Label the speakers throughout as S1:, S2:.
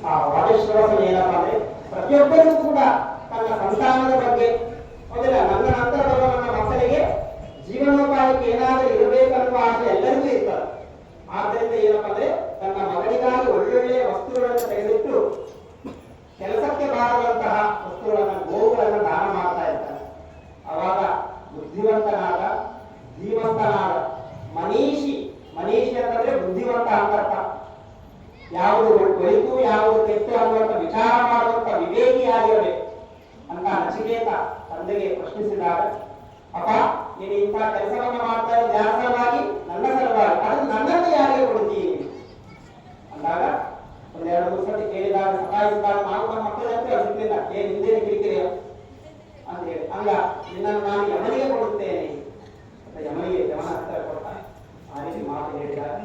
S1: ಆ ವಾದಿಶ್ವಾಸನೆ ಏನಪ್ಪ ಅಂದ್ರೆ ಪ್ರತಿಯೊಬ್ಬರಿಗೂ ಕೂಡ ತನ್ನ ಸಂತಾನದ ಬಗ್ಗೆ ಹೌದಿಲ್ಲ, ನನ್ನ ನಂತರ ಬರುವ ನನ್ನ ಮಕ್ಕಳಿಗೆ ಜೀವನೋಪಾಯಕ್ಕೆ ಏನಾದರೂ ಇರಬೇಕನ್ನುವ ಆಸೆ ಎಲ್ಲರಿಗೂ ಇರ್ತದೆ. ಆದ್ದರಿಂದ ಏನಪ್ಪಾ ಅಂದ್ರೆ ತನ್ನ ಮಗನಿಗಾಗಿ ಒಳ್ಳೊಳ್ಳೆಯ ವಸ್ತುಗಳನ್ನು ತೆಗೆದಿಟ್ಟು ಕೆಲಸಕ್ಕೆ ಬಾರದಂತಹ ವಸ್ತುಗಳನ್ನು ಗೋವುಗಳನ್ನು ದಾನ ಮಾಡ್ತಾ ಇರ್ತಾನೆ. ಅವಾಗ ಬುದ್ಧಿವಂತನಾದ ಧೀಮಂತನಾದ ಮನೀಷಿ ಅಂತಂದ್ರೆ ಬುದ್ಧಿವಂತ ಅಂತ, ಯಾವುದು ಒಳಿತು ಯಾವುದು ಕೆಟ್ಟು ಅನ್ನುವಂಥ ವಿಚಾರ ಮಾಡುವಂತ ವಿವೇಕಿಯಾಗಿರಬೇಕು ಅಂತ ನಚಿಕೇತ ತಂದೆಗೆ ಪ್ರಶ್ನಿಸಿದಾಗ, ಅಪ್ಪ ನೀನು ಇಂಥ ಕೆಲಸವನ್ನ ಮಾಡ್ತಾ ಇರೋದು ಯಾರ ಸಲುವಾಗಿ? ನನ್ನ ಸಲುವಾಗಿ. ಅದನ್ನು ನನ್ನನ್ನು ಯಾರಿಗೆ ಕೊಡ್ತೀನಿ ಅಂದಾಗ ಒಂದೆರಡು ಮೂರು ಸತಿ ಕೇಳಿದಾಗ ಸತಾಯಿಸಿದಾಗ ನಾವು ನಮ್ಮ ಮಕ್ಕಳಂತೆ ಸಿಗ್ಲಿಲ್ಲ, ಏನ್ ಹಿಂದೇನೆ ಕಿರಿಕಿರಿ ಅಂತ ಹೇಳಿ, ಹಂಗ ನಿನ್ನನ್ನು ನಾನು ಯಮನಿಗೆ ಕೊಡುತ್ತೇನೆ ಅಂತ ಯಮನ ಹತ್ತಿರ ಕೊಡ್ತಾನೆ. ಆ ರೀತಿ ಮಾತು ಹೇಳಿದಾಗ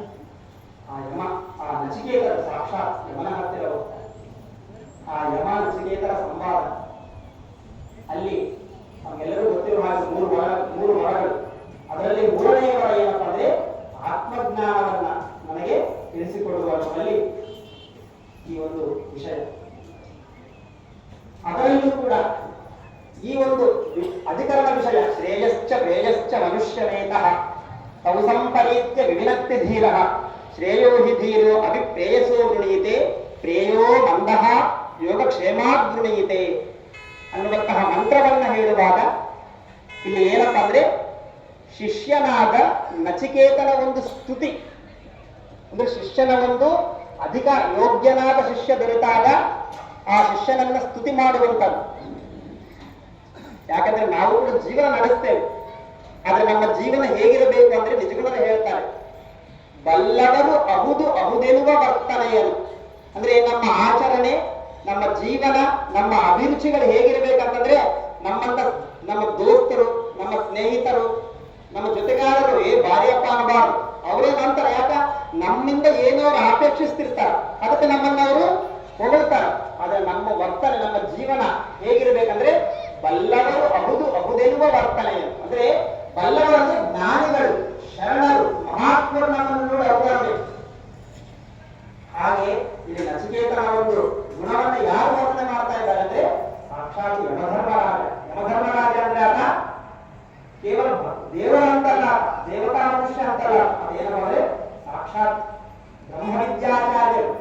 S1: ಆ ಯಮ ಆ ನಚಿಕೇತರ ಸಾಕ್ಷಾತ್ ಯಮನ ಹತ್ತಿರ ಹೋಗ್ತಾನೆ. ಆ ಯಮ ನಚಿಕೇತರ ಸಂವಾದ ಅಲ್ಲಿ ನಮಗೆಲ್ಲರೂ ಗೊತ್ತಿರುವ ಹಾಗೆ ಮೂರು ವರಗಳು. ಅದರಲ್ಲಿ ಮೂರನೇ ವರ ಏನಪ್ಪಾ ಅಂದ್ರೆ ಆತ್ಮಜ್ಞಾನವನ್ನ ನನಗೆ ತಿಳಿಸಿಕೊಡುವಲ್ಲಿ ಈ ಒಂದು ವಿಷಯ. ಅದರಲ್ಲೂ ಕೂಡ ಈ ಒಂದು ಅಧಿಕರಣ ವಿಷಯ ಶ್ರೇಯಶ್ಚ ಪ್ರೇಯಶ್ಚ ಮನುಷ್ಯನೇತಃ ತೌ ಸಂಪರೀತ್ಯ ವಿವಿನಕ್ತಿ ಧೀರಃ ಶ್ರೇಯೋ ಹಿ ಧೀರೋ ಅಭಿಪ್ರೇಯಸೋ ಗೃಣೀತೆ ಪ್ರೇಯೋ ಮಂದಃ ಯೋಗಕ್ಷೇಮಾತ್ ಗೃಣೀತೆ ಅನ್ನುವಂತಹ ಮಂತ್ರವನ್ನ ಹೇಳುವಾಗ ಇಲ್ಲಿ ಏನಪ್ಪಾ ಅಂದ್ರೆ ಶಿಷ್ಯನಾದ ನಚಿಕೇತನ ಒಂದು ಸ್ತುತಿ, ಅಂದ್ರೆ ಶಿಷ್ಯನ ಒಂದು ಅಧಿಕ ಯೋಗ್ಯನಾದ ಶಿಷ್ಯ ದೊರೆತಾಗ ಆ ಶಿಷ್ಯನನ್ನ ಸ್ತುತಿ ಮಾಡುವಂಥದ್ದು. ಯಾಕಂದ್ರೆ ನಾವು ಕೂಡ ಜೀವನ ನಡೆಸ್ತೇವೆ, ಆದ್ರೆ ನಮ್ಮ ಜೀವನ ಹೇಗಿರಬೇಕು ಅಂದ್ರೆ ನಿಜಗುಣರು ಹೇಳ್ತಾರೆ, ಬಲ್ಲವರು ಅಹುದೆನ್ನುವ ವರ್ತನೆಯನ್ನು. ಅಂದ್ರೆ ನಮ್ಮ ಆಚರಣೆ, ನಮ್ಮ ಜೀವನ, ನಮ್ಮ ಅಭಿರುಚಿಗಳು ಹೇಗಿರ್ಬೇಕಂತಂದ್ರೆ ನಮ್ಮ ದೋಸ್ತರು, ನಮ್ಮ ಸ್ನೇಹಿತರು, ನಮ್ಮ ಜೊತೆಗಾರರು ಭಾರ್ಯಪ್ಪ ಅನ್ನಬಾರ್ದು, ಅವರೇ ನಂತರ. ಯಾಕ ನಮ್ಮಿಂದ ಏನೋ ಅಪೇಕ್ಷಿಸ್ತಿರ್ತಾರೆ, ಅದಕ್ಕೆ ನಮ್ಮನ್ನ ಅವರು ಹೊಗಳ್ತಾರೆ. ಆದ್ರೆ ನಮ್ಮ ವರ್ತನೆ, ನಮ್ಮ ಜೀವನ ಹೇಗಿರ್ಬೇಕಂದ್ರೆ ಬಲ್ಲವರು ಅಹುದೆನ್ನುವ ವರ್ತನೆ. ಅಂದ್ರೆ ಬಲ್ಲವರು ಅಂದ್ರೆ ಜ್ಞಾನಿಗಳು, ಶರಣರು, ಮಹಾತ್ಮರು ನಮ್ಮನ್ನು ನೋಡಿ ಅವರಬೇಕು. ಹಾಗೆ ಇಲ್ಲಿ ನಚಿಕೇತನ ಒಂದು ಗುಣವನ್ನ ಯಾರು ವರ್ತನೆ ಮಾಡ್ತಾ ಇದ್ದಾರೆ ಅಂದ್ರೆ ಸಾಕ್ಷಾತ್ ಯಮಧರ್ಮರಾಜ. ಯಮಧರ್ಮರಾಜ ಅಂದ್ರೆ ಅಲ್ಲ ಕೇವಲ ದೇವರಂತಲ್ಲ, ದೇವತಾ ಮನುಷ್ಯ ಅಂತಲ್ಲ, ಅದೇನಂದ್ರೆ ಸಾಕ್ಷಾತ್ ಬ್ರಹ್ಮವಿದ್ಯಾಚಾರ್ಯರು.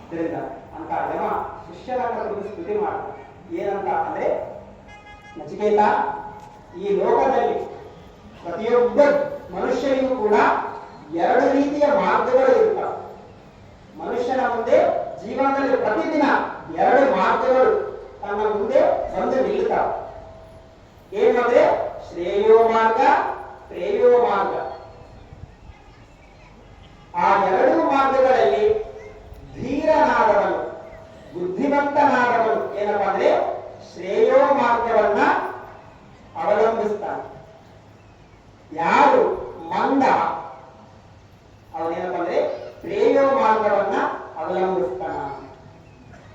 S1: ಅದರಿಂದ ಅಂತ ಯಮ ಶಿಷ್ಯನನ್ನ ಸ್ತುತಿ ಮಾಡ್ತಾರೆ. ಏನಂತ ಅಂದ್ರೆ ನಚಿಕೇತ, ಈ ಲೋಕದಲ್ಲಿ ಪ್ರತಿಯೊಬ್ಬ ಮನುಷ್ಯನಿಗೂ ಕೂಡ ಎರಡು ರೀತಿಯ ಮಾರ್ಗಗಳು ಇರ್ತವೆ. ಮನುಷ್ಯನ ಮುಂದೆ ಜೀವನದಲ್ಲಿ ಪ್ರತಿದಿನ ಎರಡು ಮಾರ್ಗಗಳು ತನ್ನ ಮುಂದೆ ಬಂದು ನಿಲ್ತಾವೆ. ಏನಂದ್ರೆ ಶ್ರೇಯೋ ಮಾರ್ಗ, ಪ್ರೇಯೋ ಮಾರ್ಗ. ಆ ಎರಡು ಮಾರ್ಗಗಳಲ್ಲಿ ಧೀರನಾದವನು, ಬುದ್ಧಿವಂತನಾದವನು ಏನಪ್ಪಾ ಅಂದ್ರೆ ಶ್ರೇಯೋ ಮಾರ್ಗವನ್ನ ಅವಲಂಬಿಸ್ತಾನೆ. ಯಾರು ಮಂದ ಅವನೇನಪ್ಪ ಅಂದ್ರೆ ಪ್ರೇಯೋ ಮಾರ್ಗವನ್ನ ಅವಲಂಬಿಸ್ತಾನ,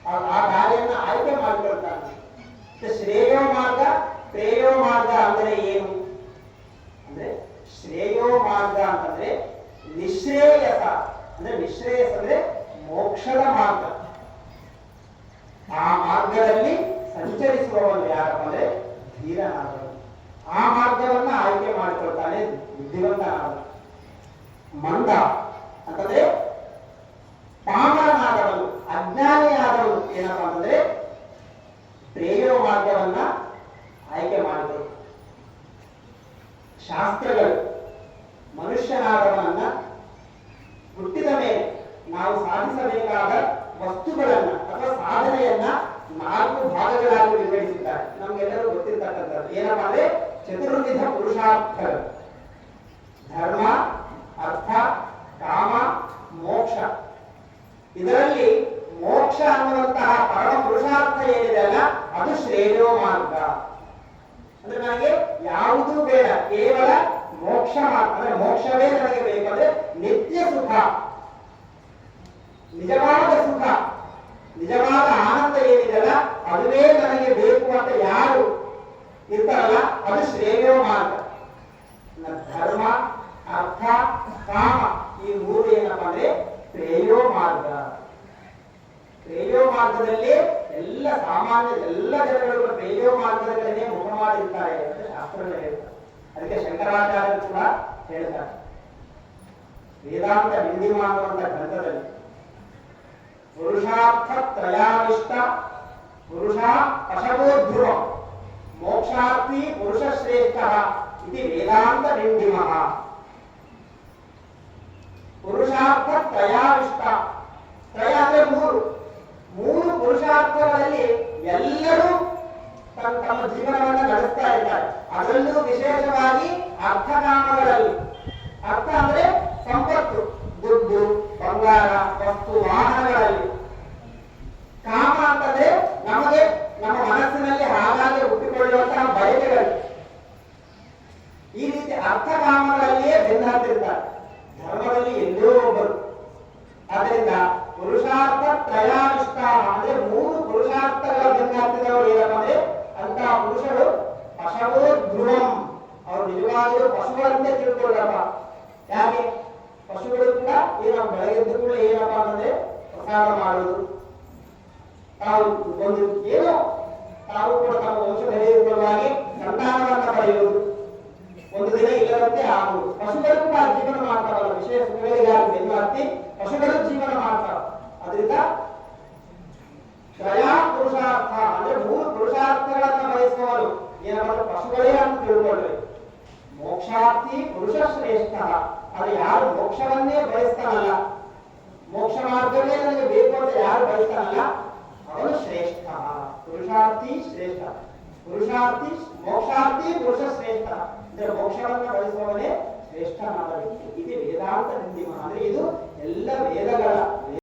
S1: ಆ ದಾರಿಯನ್ನ ಆಯ್ಕೆ ಮಾಡಿಕೊಳ್ತಾನೆ. ಶ್ರೇಯೋ ಮಾರ್ಗ, ಪ್ರೇಯೋ ಮಾರ್ಗ ಅಂದ್ರೆ ಏನು ಅಂದ್ರೆ ಶ್ರೇಯೋ ಮಾರ್ಗ ಅಂತಂದ್ರೆ ನಿಶ್ರೇಯಸ, ಅಂದ್ರೆ ನಿಶ್ರೇಯಸ ಅಂದ್ರೆ ಮೋಕ್ಷದ ಮಾರ್ಗ. ಆ ಮಾರ್ಗದಲ್ಲಿ ಸಂಚರಿಸುವವನು ಯಾರಪ್ಪ ಅಂದ್ರೆ ಧೀರನಾದವನು. ಆ ಮಾರ್ಗವನ್ನ ಆಯ್ಕೆ ಮಾಡಿಕೊಳ್ತಾನೆ ಬುದ್ಧಿವಂತನಾದವನು. ಮಂದ ಅಂತಂದ್ರೆ ಪಾಮರನಾದವನು, ಅಜ್ಞಾನಿಯಾದವನು ಏನಪ್ಪಾ ಅಂತಂದ್ರೆ ಪ್ರೇಯೋ ಮಾರ್ಗವನ್ನ ಆಯ್ಕೆ ಮಾಡಿದರು. ಶಾಸ್ತ್ರಗಳು ಮನುಷ್ಯನಾದವನನ್ನ ಹುಟ್ಟಿದ ಮೇಲೆ ನಾವು ಸಾಧಿಸಬೇಕಾದ ವಸ್ತುಗಳನ್ನ ಅಥವಾ ಸಾಧನೆಯನ್ನ 4 ಭಾಗಗಳಾಗಿ ವಿಂಗಡಿಸಿದ್ದಾರೆ. ನಮ್ಗೆಲ್ಲರೂ ಗೊತ್ತಿರ್ತಕ್ಕಂಥದ್ದು ಏನಪ್ಪಾ ಅಂದ್ರೆ ಚತುರ್ವಿಧ ಪುರುಷಾರ್ಥಗಳು: ಧರ್ಮ, ಅರ್ಥ, ಕಾಮ, ಮೋಕ್ಷ. ಇದರಲ್ಲಿ ಮೋಕ್ಷ ಅನ್ನುವಂತಹ ಪರಮ ಪುರುಷಾರ್ಥ ಏನಿದೆ ಅಲ್ಲ, ಅದು ಶ್ರೇಯೋ ಮಾರ್ಗ. ಅಂದ್ರೆ ನನಗೆ ಯಾವುದೂ ಬೇಡ, ಕೇವಲ ಮೋಕ್ಷ ಮಾತ್ರ. ಅಂದ್ರೆ ಮೋಕ್ಷವೇ ನನಗೆ ಬೇಕಂದ್ರೆ ನಿತ್ಯ ಸುಖ, ನಿಜವಾದ ಸುಖ, ನಿಜವಾದ ಆನಂದ ಏನಿದೆಯಲ್ಲ ಅದುವೇ ನನಗೆ ಬೇಕು ಅಂತ ಯಾರು ಇರ್ತಾರಲ್ಲ ಅದು ಶ್ರೇಯೋ ಮಾರ್ಗ. ಧರ್ಮ, ಅರ್ಥ, ಕಾಮ ಈ 3 ಏನಪ್ಪಾ ಅಂದ್ರೆ ಶ್ರೇಯೋ ಮಾರ್ಗ. ಮಾರ್ಗ. ಶ್ರೇಯೋ ಮಾರ್ಗದಲ್ಲಿ ಎಲ್ಲ ಸಾಮಾನ್ಯ ಎಲ್ಲ ಜನಗಳು ಶ್ರೇಯೋ ಮಾರ್ಗದ ಕಡೆಗೆ ಮುಖ ಮಾಡಿರ್ತಾರೆ ಅಂತ ಶಾಸ್ತ್ರಗಳು ಹೇಳ್ತಾರೆ. ಅದಕ್ಕೆ ಶಂಕರಾಚಾರ್ಯರು ಕೂಡ ಹೇಳ್ತಾರೆ ವೇದಾಂತ ಬಿಂದಿಮ ಅನ್ನುವಂಥ ಗ್ರಂಥದಲ್ಲಿ ಪುರುಷಾರ್ಥ ತ್ರಯಾವಿಷ್ಟ ಪುರುಷ ಪಶವೋಧ್ರುವ ಮೋಕ್ಷಾರ್ಥಿ ಪುರುಷ ಶ್ರೇಷ್ಠ ಇದು ವೇದಾಂತ ಬಿಂದಿಮ. ಪುರುಷಾರ್ಥ ತ್ರಯಾವಿಷ್ಟ, ತ್ರಯ ಅಂದ್ರೆ ಮೂರು ಪುರುಷಾರ್ಥಗಳಲ್ಲಿ ಎಲ್ಲರೂ ತಮ್ಮ ಜೀವನವನ್ನು ನಡೆಸ್ತಾ ಇದ್ದಾರೆ. ಅದರಲ್ಲೂ ವಿಶೇಷವಾಗಿ ಅರ್ಥಕಾಮಗಳಲ್ಲಿ, ಅರ್ಥ ಅಂದ್ರೆ ಸಂಪತ್ತು, ದುಡ್ಡು, ಬಂಗಾರ, ವಸ್ತು, ವಾಹನಗಳಲ್ಲಿ. ಕಾಮ ಅಂತಂದ್ರೆ ನಮಗೆ ನಮ್ಮ ಮನಸ್ಸಿನಲ್ಲಿ ಹಾಗಾಗಿ ಹುಟ್ಟಿಕೊಳ್ಳುವಂತಹ ಬಯಕೆಗಳು. ಈ ರೀತಿ ಅರ್ಥಕಾಮಗಳಲ್ಲಿಯೇ ಭಿನ್ನತಿರ್ತಾರೆ. ಧರ್ಮದಲ್ಲಿ ಎಲ್ಲೋ ಒಬ್ಬರು. ಆದ್ದರಿಂದ ಪುರುಷಾರ್ಥ ತ್ರಯಾವಿಷ್ಟ ಅಂದ್ರೆ ಮೂರು ಪುರುಷಾರ್ಥಗಳ ಭಿನ್ನಾರ್ಥದವರು ಏನಪ್ಪ ಅಂದ್ರೆ ಅಂತಹ ಪುರುಷರು ಪಶವೋ ಧ್ರುವಂ, ಅವರು ನಿಜವಾಗಿಯೂ ಪಶುಗಳಂತೆ ತಿಳ್ಕೊಳ್ಳಪ್ಪ. ಯಾಕೆ? ಪಶುಗಳು ಕೂಡ ಏನಪ್ಪ ಬೆಳಗ್ಗೆ ಕೂಡ ಏನಪ್ಪ ಅಂತಂದ್ರೆ ಪ್ರಸಾದ ಮಾಡುವುದು, ತಾವು ಒಂದು ಏನೋ ತಾವು ಕೂಡ ತಮ್ಮ ವಂಶಧೈರ್ಯವಾಗಿ ಸಂತಾನವನ್ನು ಪಡೆಯುವುದು, ಒಂದು ದಿನ ಇಲ್ಲದಂತೆ ಆಗುವುದು. ಪಶುಗಳು ಕೂಡ ಜೀವನ ಮಾಡ್ತಾರಲ್ಲ, ವಿಶೇಷ ಸುಖಗಳಿಗಾಗಿ ಬೆನ್ನುಹತ್ತಿ ಪಶುಗಳು ಜೀವನ ಮಾಡ್ತಾರ. ಅದರಿಂದ ತ್ರಯ ಪುರುಷಾರ್ಥ ಅಂದ್ರೆ ಮೂರು ಪುರುಷಾರ್ಥಗಳನ್ನ ಬಯಸುವವರು ಏನಪ್ಪ ಪಶುಗಳೇ ಅಂತ ತಿಳ್ಕೊಳ್ರಿ. ಮೋಕ್ಷಾರ್ಥಿ ಪುರುಷ ಶ್ರೇಷ್ಠ, ಅದು ಯಾರು ಮೋಕ್ಷವನ್ನೇ ಬಯಸ್ತಾನಲ್ಲ, ಮೋಕ್ಷ ಮಾರ್ಗವೇ ನನಗೆ ಬೇಕು ಅಂತ ಯಾರು ಬಯಸ್ತಾನಲ್ಲ ಅವನು ಶ್ರೇಷ್ಠ. ಪುರುಷಾರ್ಥಿ ಶ್ರೇಷ್ಠ, ಪುರುಷಾರ್ಥಿ ಮೋಕ್ಷಾರ್ಥಿ ಪುರುಷ ಶ್ರೇಷ್ಠ ಅಂದ್ರೆ ಮೋಕ್ಷವನ್ನ ಬಯಸುವವನೇ ಶ್ರೇಷ್ಠನಾದ ವ್ಯಕ್ತಿ. ಇದು ವೇದಾಂತ ಬಿಂದಿಮ ಅಂದ್ರೆ ಇದು ಎಲ್ಲ ವೇದಗಳ